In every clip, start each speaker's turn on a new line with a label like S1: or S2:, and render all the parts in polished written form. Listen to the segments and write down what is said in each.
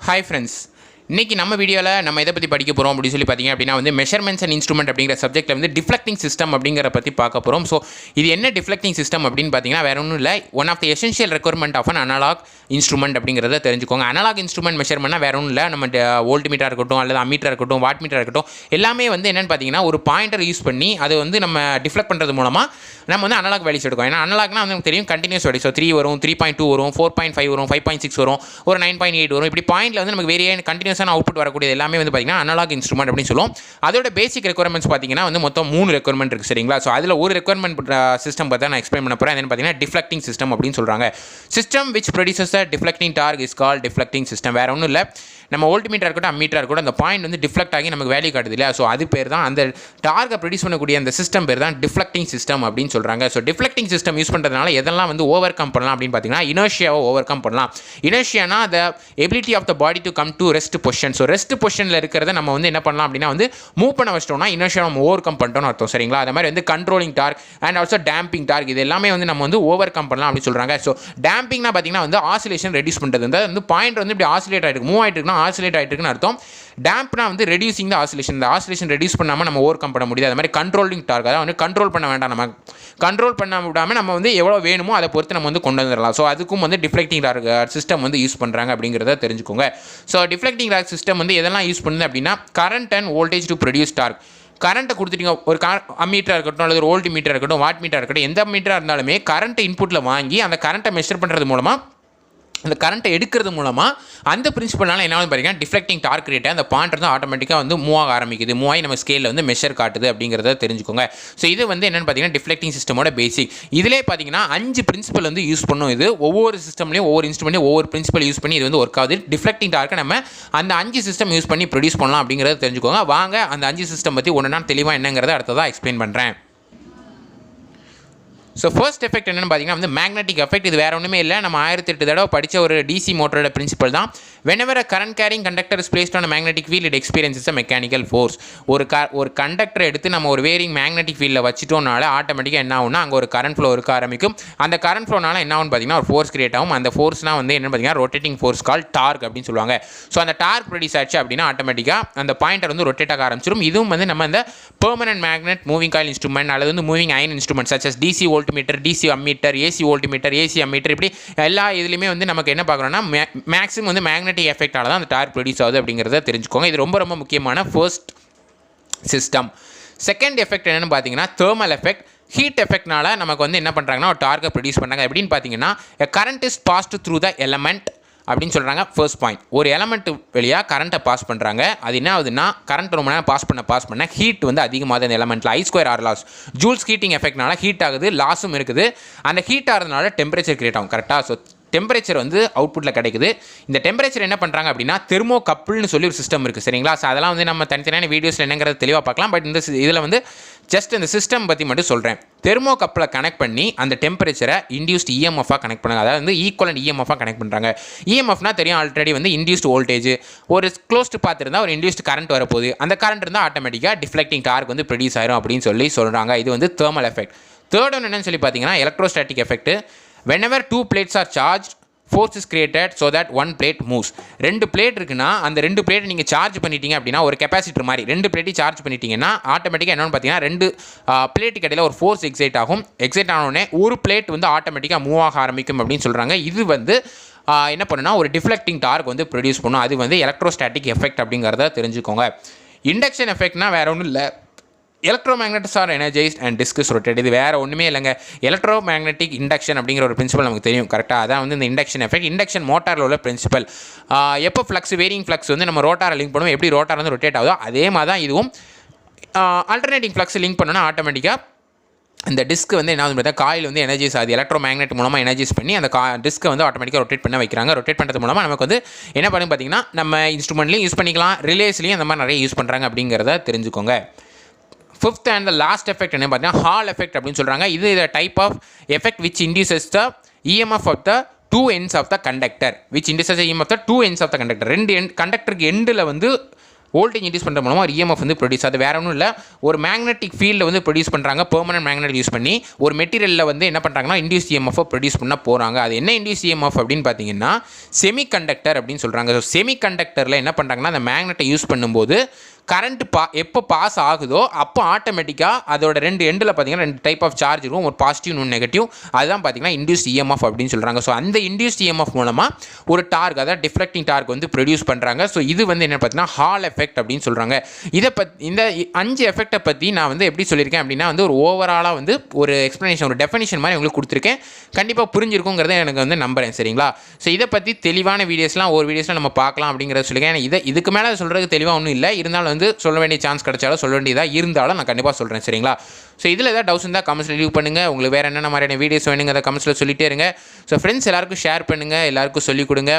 S1: Hi friends. இன்னைக்கு நம்ம வீடியோல நம்ம எதை பத்தி படிக்க போறோம் அப்படி சொல்லி பாத்தீங்க அப்படினா வந்து மெஷர்மென்ட்ஸ் அண்ட் இன்ஸ்ட்ருமென்ட் அப்படிங்கற சப்ஜெக்ட்ல வந்து டிஃப்ளெக்டிங் சிஸ்டம் அப்படிங்கற பத்தி பார்க்க போறோம். சோ இது என்ன டிஃப்ளெக்டிங் சிஸ்டம் அப்படினு பாத்தீங்கன்னா வேற ஒண்ணும் இல்ல, one of the essential requirement of an analog instrument அப்படிங்கறத தெரிஞ்சுக்கோங்க. அனலாக் இன்ஸ்ட்ருமென்ட் மெஷர்மென்ட்னா வேற ஒண்ணும் இல்ல, நம்ம வோல்ட் மீட்டரா இருக்கட்டும் அல்லது அம்மீட்டரா இருக்கட்டும் வாட் மீட்டரா இருக்கட்டும் எல்லாமே வந்து என்னன்னு பாத்தீங்கன்னா ஒரு பாயிண்டர் யூஸ் பண்ணி அது வந்து நம்ம டிஃப்ளெக்ட் பண்றது மூலமா நம்ம வந்து அனலாக் வேல்யூஸ் எடுக்கும். ஏன்னா அனலாக்னா வந்து நமக்கு தெரியும் கண்டினியூஸ் வேல்யூ. ஸோ 3 வரும், 3.2 வரும், 4.5 வரும், 5.6 வரும், ஒரு 9.8 வரும். இப்படி பாயிண்ட்ல வந்து நமக்கு வேரிய கண்டினியூஸான அவுட்புட் வரக்கூடிய எல்லாமே வந்து பார்த்தீங்கன்னா அனலாக் இன்ஸ்ட்ருமெண்ட் அப்படின்னு சொல்லுவோம். அதோட பேசிக் ரெக்வயர்மெண்ட்ஸ் பார்த்தீங்கன்னா வந்து மொத்தம் 3 ரெக்வயர்மெண்ட் இருக்குது சரிங்களா. ஸோ அதில் ஒரு ரெக்வயர்மெண்ட் சிஸ்டம் பார்த்தா நான் எக்ஸ்பிளைன் பண்ண போகிறேன். அது பார்த்தீங்கன்னா டிஃப்ளெக்டிங் சிஸ்டம் அப்படின்னு சொல்கிறாங்க. System which produces a deflecting torque is call deflecting system. வேற ஒன்றும் இல்லை, நம்ம வோல்ட் மீட்டர் இருக்கட்டும் அம்மீட்டர் இருக்கட்டும் அந்த பாயிண்ட் வந்து டிஃப்ளெக்ட் ஆகி நமக்கு வேல்யூ காட்டுது இல்லையா. ஸோ அது பேர் தான் அந்த டார்கை ப்ரொடியூஸ் பண்ணக்கூடிய அந்த சிஸ்டம் பேர் தான் டிஃப்ளெக்டிங் சிஸ்டம் அப்படின்னு சொல்கிறாங்க. ஸோ டிஃப்ளெக்டிங் சிஸ்டம் யூஸ் பண்ணுறதுனால எதெல்லாம் வந்து ஓவர் கம் பண்ணலாம் அப்படின்னு பார்த்தீங்கன்னா இனர்ஷியாவை ஓவர் கம் பண்ணலாம். இனர்ஷியானா the ability of the body to come to rest position. So rest பொசிஷனில் இருக்கிறத நம்ம வந்து என்ன பண்ணலாம் அப்படின்னா வந்து மூவ் பண்ண வச்சிட்டோம்னா இனர்ஷியா நம்ம ஓவர் கம் பண்ணிட்டோம்னு அர்த்தம் சரிங்களா. அது மாதிரி வந்து controlling torque and also damping torque இது எல்லாமே வந்து நம்ம வந்து ஓவர் கம் பண்ணலாம் அப்படின்னு சொல்கிறாங்க. ஸோ டேம்பிங்னா பார்த்தீங்கன்னா வந்து ஆசிலேஷன் ரெடியூஸ் பண்ணுறது. வந்து பாயிண்ட் வந்து இப்படி ஆசிலேட் ஆகிட்டு மூவ் ஆகிட்டு இருக்குன்னா ஆசிலேட் ஆகிட்டு இருக்குன்னு அர்த்தம். டேம்ப்னா வந்து ரெடியூசிங் த ஆசிலேஷன். இந்த ஆசிலேஷன் ரெடியூஸ் பண்ணாமல் நம்ம ஓவர் கம் பண்ண முடியாது. அது மாதிரி கண்ட்ரோலிங் டார்க் அதாவது வந்து கண்ட்ரோல் பண்ண வேண்டாம், நம்ம கண்ட்ரோல் பண்ண விடாமல் நம்ம வந்து எவ்வளோ வேணுமோ அதை பொறுத்து நம்ம வந்து கொண்டு வந்துடலாம். ஸோ அதுக்கும் வந்து டிஃப்ளெக்டிங் டார்க் சிஸ்டம் வந்து யூஸ் பண்ணுறாங்க அப்படிங்கிறத தெரிஞ்சுக்கோங்க. ஸோ டிஃப்ளெக்டிங் டார்க் சிஸ்டம் வந்து எதெல்லாம் யூஸ் பண்ணுது அப்படின்னா current and voltage to produce torque. கரண்ட்டை கொடுத்துட்டீங்க, ஒரு அம்மீட்டராக இருக்கட்டும் அல்லது ஒரு வோல்ட் மீட்டராக இருக்கட்டும் வாட் மீட்டராக இருக்கட்டும் எந்த மீட்டராக இருந்தாலுமே கரண்ட்டை இன்புட்டில் வாங்கி அந்த கரண்ட்டை மெஷர் பண்ணுறது மூலமாக அந்த கரண்ட்டை எடுக்கிறது மூலமாக அந்த பிரின்சிபல்னால என்ன பார்த்தீங்கன்னா டிஃப்ளெக்டிங் டார்க் ரேட்டை அந்த பாயிண்ட் வந்து ஆட்டோமேட்டிக்காக வந்து மூவ் ஆக ஆரம்பிக்குது, மூவ் ஆகி நம்ம ஸ்கேலில் வந்து மெஷர் காட்டுது அப்படிங்கிறத தெரிஞ்சுக்கோங்க. ஸோ இது வந்து என்னென்னு பார்த்தீங்கன்னா டிஃப்ளெக்டிங் சிஸ்டமோட பேசிக். இதிலே பார்த்தீங்கன்னா 5 பிரின்சிபல் வந்து யூஸ் பண்ணும். இது ஒவ்வொரு சிஸ்டம்லையும் ஒவ்வொரு இன்ஸ்ட்ருமெண்ட்லையும் ஒவ்வொரு பிரின்சிபல் யூஸ் பண்ணி இது வந்து ஒர்க் ஆகுது. டிஃப்ளெக்டிங் டார்க்கை நம்ம அந்த 5 சிஸ்டம் யூஸ் பண்ணி ப்ரொடியூஸ் பண்ணலாம் அப்படிங்கிறத தெரிஞ்சுக்கோங்க. வாங்க அந்த 5 சிஸ்டம் பற்றி ஒன்று நான் தெளிவாக என்னங்கிறத அடுத்ததாக எக்ஸ்பிளைன் பண்ணுறேன். ஸோ ஃபர்ஸ்ட் எஃபெக்ட் என்னென்னு பார்த்தீங்கன்னா வந்து மேக்னெட்டிக் எஃபெக்ட். இது வேறு ஒன்றுமே இல்லை, நம்ம 1008 தடவை படித்த ஒரு டிசி மோட்டரோட பிரின்சிபல் தான். whenever a current carrying conductor is placed on a magnetic field it experiences a mechanical force. ஒரு கண்டக்டரை எடுத்து நம்ம ஒரு வேரிங் மேக்னெட்டிக் ஃபீல்டில் வச்சுட்டோம்னால ஆட்டோமேட்டிக்காக என்ன ஆகும்னா அங்கே ஒரு கரண்ட் ஃப்ளோ இருக்க ஆரம்பிக்கும். அந்த கரண்ட் ஃப்ளோனால என்ன ஆகும் பார்த்தீங்கன்னா ஒரு ஃபோர்ஸ் கிரியேட் ஆகும். அந்த ஃபோர்ஸ்னால் வந்து என்ன பார்த்தீங்கன்னா ரொட்டேட்டிங் ஃபோர்ஸ் கால் டார்க் அப்படின்னு சொல்லுவாங்க. ஸோ அந்த டார்க் ப்ரொடியூஸ் ஆச்சு அப்படின்னா ஆட்டோமேட்டிக்காக அந்த பாயிண்டர் வந்து ரொட்டேட் ஆக ஆரம்பிச்சிடும். இதுவும் வந்து நம்ம இந்த permanent magnet moving coil instrument அல்லது வந்து moving iron instrument such as DC voltmeter, DC ammeter, AC voltmeter, AC ammeter இப்படி எல்லா இதுலையுமே வந்து நமக்கு என்ன பார்க்குறோம்னா மேக்ஸிமம் வந்து மேக்னெட்டிக் எஃபெக்டால தான் அந்த டார்க் ப்ரொடியூஸ் ஆகுது அப்படிங்கிறத தெரிஞ்சுக்கோங்க. இது ரொம்ப ரொம்ப முக்கியமான ஃபர்ஸ்ட் சிஸ்டம். செகண்ட் எஃபெக்ட் என்னென்னு பார்த்தீங்கன்னா தெர்மல் எஃபெக்ட். ஹீட் எஃபெக்ட்னால நமக்கு வந்து என்ன பண்ணுறாங்கன்னா ஒரு டார்க்கை ப்ரொடியூஸ் பண்ணுறாங்க. எப்படின்னு பார்த்தீங்கன்னா current is passed through the element அப்படின்னு சொல்கிறாங்க. ஃபர்ஸ்ட் பாயிண்ட், ஒரு எலமெண்ட் வழியாக கரண்ட்டை பாஸ் பண்ணுறாங்க. அது என்ன ஆகுதுன்னா கரண்ட் ரொம்ப நேரம் பாஸ் பண்ண ஹீட் வந்து அதிகமாகுது அந்த எலமெண்ட்டில். I2R லாஸ், ஜூல்ஸ் ஹீட்டிங் எஃபெக்ட்னால ஹீட் ஆகுது, லாஸும் இருக்குது. அந்த ஹீட் ஆகிறதுனால டெம்பரேச்சர் கிரியேட் ஆகும் கரெக்டாக. ஸோ டெம்பரேச்சர் வந்து அவுட்புட்டில் கிடைக்குது. இந்த டெம்பரேச்சர் என்ன பண்ணுறாங்க அப்படின்னா தெர்மோ கப்புள்னு சொல்லி ஒரு சிஸ்டம் இருக்குது சரிங்களா. ஸோ அதெல்லாம் வந்து நம்ம தனித்தனியான வீடியோஸில் என்னங்கிறது தெளிவாக பார்க்கலாம். பட் இந்த இதில் வந்து ஜஸ்ட் இந்த சிஸ்டம் பற்றி மட்டும் சொல்கிறேன். தெர்மோ கப்பில் கனெக்ட் பண்ணி அந்த டெம்பரேச்சரை இன்டியூஸ்ட் இஎம்எஃபாக கனெக்ட் பண்ணுறாங்க. அதாவது வந்து ஈக்குவலன்ட் இஎம்எஃபாக கனெக்ட் பண்ணுறாங்க. இஎம்எஃப்னா தெரியும் ஆல்ரெடி வந்து இன்டியூஸ்ட் வோல்டேஜ். ஒரு க்ளோஸ்டு பார்த்துருந்தா ஒரு இன்டியூஸ்ட் கரண்ட் வரப்போகுது. அந்த கரண்ட் இருந்தால் ஆட்டோமேட்டிக்காக டிஃப்ளெக்டிங் டார்க் வந்து ப்ரொடியூஸ் ஆயிரும் அப்படின்னு சொல்லி சொல்கிறாங்க. இது வந்து தெர்மல் எஃபெக்ட். தேர்ட் ஒன்று என்னன்னு சொல்லி பார்த்தீங்கன்னா electrostatic effect. whenever 2 plates are charged force is created so that one plate moves. 2 plate இருக்குன்னா அந்த 2 பிளேட் நீங்கள் சார்ஜ் பண்ணிட்டீங்க அப்படின்னா ஒரு கெப்பாசிட்டர் மாதிரி 2 பிளேட்டையும் சார்ஜ் பண்ணிட்டீங்கன்னா ஆட்டோமேட்டிக்காக என்னென்னு பார்த்தீங்கன்னா 2 பிளேட்டுக்கு இடையில ஒரு ஃபோர்ஸ் எக்ஸைட் ஆகும். எக்ஸைட் ஆனோடனே ஒரு பிளேட் வந்து ஆட்டோமேட்டிக்காக மூவ் ஆக ஆரம்பிக்கும் அப்படின்னு சொல்கிறாங்க. இது வந்து என்ன பண்ணுன்னா ஒரு டிஃப்ளெக்டிங் டார்க் வந்து ப்ரொடியூஸ் பண்ணும். அது வந்து எலக்ட்ரோஸ்டாட்டிக் எஃபெக்ட் அப்படிங்கிறத தெரிஞ்சுக்கோங்க. இண்டக்ஷன் எஃபெக்ட்னா வேறு ஒன்றும் இல்லை, electromagnetics are energized and disc is rotate. இது வேறு ஒன்றுமே இல்லைங்க. எலக்ட்ரோமேக்னெட்டிக் இண்டக்ஷன் அப்படிங்கிற ஒரு பிரின்சிபல் நமக்கு தெரியும் கரெக்டாக. அதான் வந்து இந்த இண்டக்ஷன் எஃபெக்ட். இண்டக்ஷன் மோட்டாரில் உள்ள பிரின்சிபல். எப்போ ஃப்ளக்ஸ் வேரிங் ஃப்ளக்ஸ் வந்து நம்ம ரோட்டாரை லிங்க் பண்ணுவோம், எப்படி ரோட்டார் வந்து ரொட்டேட் ஆகுதோ அதே மாதிரி தான் இதுவும் ஆல்டர்னேட்டிங் ஃப்ளக்ஸ் லிங்க் பண்ணோன்னா ஆட்டோமேட்டிக்காக இந்த டிஸ்க் வந்து என்ன ஆகுது காயில் வந்து எனர்ஜைஸ் ஆகுது. எலக்ட்ரோ மேக்னெட் மூலமாக எனர்ஜைஸ் பண்ணி அந்த டிஸ்க்கை வந்து ஆட்டோமேட்டிக்காக ரொட்டேட் பண்ண வைக்கிறாங்க. ரொட்டேட் பண்ணுறது மூலமாக நமக்கு வந்து என்ன பண்ணி பார்த்தீங்கன்னா நம்ம இன்ஸ்ட்ருமெண்ட்லையும் யூஸ் பண்ணிக்கலாம், ரிலேஸ்லையும் அந்த மாதிரி நிறைய யூஸ் பண்ணுறாங்க அப்படிங்கிறத தெரிஞ்சுக்கோங்க. Fifth and the last effect என்ன பார்த்தீங்கன்னா ஹால் எஃபெக்ட் அப்படின்னு சொல்கிறாங்க. இது type of effect which induces the EMF of the 2 ends of the conductor. Which induces EMF the 2 ends of the conductor. 2 கண்டக்டருக்கு எண்டில் வந்து வோல்டேஜ் இன்டியூஸ் பண்ணுற மூலமாக ஒரு இஎம்எஃப் வந்து ப்ரொடியூஸ். அது வேற ஒன்றும் இல்லை, ஒரு மேக்னெட்டிக் ஃபீல்டில் வந்து ப்ரொடியூஸ் பண்ணுறாங்க. பெர்மனன்ட் மேக்னெட் யூஸ் பண்ணி ஒரு மெட்டீரியலில் வந்து என்ன பண்ணுறாங்கன்னா இன்டியூஸ் இஎம்எஃப் ப்ரொடியூஸ் பண்ண போகிறாங்க. அது என்ன இன்டியூஸ் இஎம்எஃப் அப்படின்னு பார்த்தீங்கன்னா செமிகண்டக்டர் அப்படின்னு சொல்கிறாங்க. ஸோ செமிகண்டக்டரில் என்ன பண்ணுறாங்கன்னா அந்த மேக்னெட்டை யூஸ் பண்ணும்போது கரண்ட் எப்போ பாஸ் ஆகுதோ அப்போ ஆட்டோமேட்டிக்காக அதோட ரெண்டு எண்டில் பார்த்தீங்கன்னா 2 டைப் ஆஃப் சார்ஜ் இருக்கும், ஒரு பாசிட்டிவ் இன்னொரு நெகட்டிவ். அதுதான் பார்த்தீங்கன்னா இன்டியூஸ் இஎம்எஃப் அப்படின்னு சொல்கிறாங்க. ஸோ அந்த இன்டியூஸ் இஎம்எஃப் மூலமாக ஒரு டார்க், அதாவது டிஃப்ளெக்டிங் டார்க் வந்து ப்ரொடியூஸ் பண்ணுறாங்க. ஸோ இது வந்து என்ன பார்த்தீங்கன்னா ஹால் எஃபெக்ட் அப்படின்னு சொல்கிறாங்க. இதை இந்த 5 எஃபெக்டை பற்றி நான் வந்து எப்படி சொல்லியிருக்கேன் அப்படின்னா வந்து ஒரு ஓவராலாக வந்து ஒரு எக்ஸ்ப்ளனேஷன், ஒரு டெஃபினிஷன் மாதிரி உங்களுக்கு கொடுத்துருக்கேன். கண்டிப்பாக புரிஞ்சிருக்குங்கிறத எனக்கு வந்து நம்புறேன். சரிங்களா? ஸோ இதை பற்றி தெளிவான வீடியோஸ்லாம் ஒரு வீடியோஸில் நம்ம பார்க்கலாம் அப்படிங்கிறத சொல்லியிருக்கேன். இதுக்கு மேலே சொல்கிறதுக்கு தெளிவாக ஒன்றும் இல்லை, இருந்தாலும் வந்து சொல்ல வேண்டிய சான்ஸ் கிடைச்சாலும் சொல்ல வேண்டியதாக இருந்தாலும் நான் கண்டிப்பாக சொல்கிறேன். சரிங்களா? ஸோ இதில் ஏதாவது டவுட்ஸ் இருந்தால் கமெண்ட்ஸில் லீவ் பண்ணுங்கள். உங்களுக்கு வேறு என்னென்ன மாதிரியான வீடியோஸ் வேணுங்க அதை கமெண்ட்ஸில் சொல்லிட்டே இருங்க. ஸோ ஃப்ரெண்ட்ஸ் எல்லாருக்கும் ஷேர் பண்ணுங்கள், எல்லாருக்கும் சொல்லிக் கொடுங்க.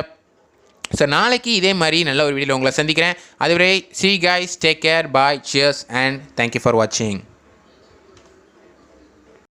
S1: ஸோ நாளைக்கு இதே மாதிரி நல்ல ஒரு வீடியோவில் உங்களை சந்திக்கிறேன். அதுவரை see you guys, take care, bye, cheers and thank you for watching.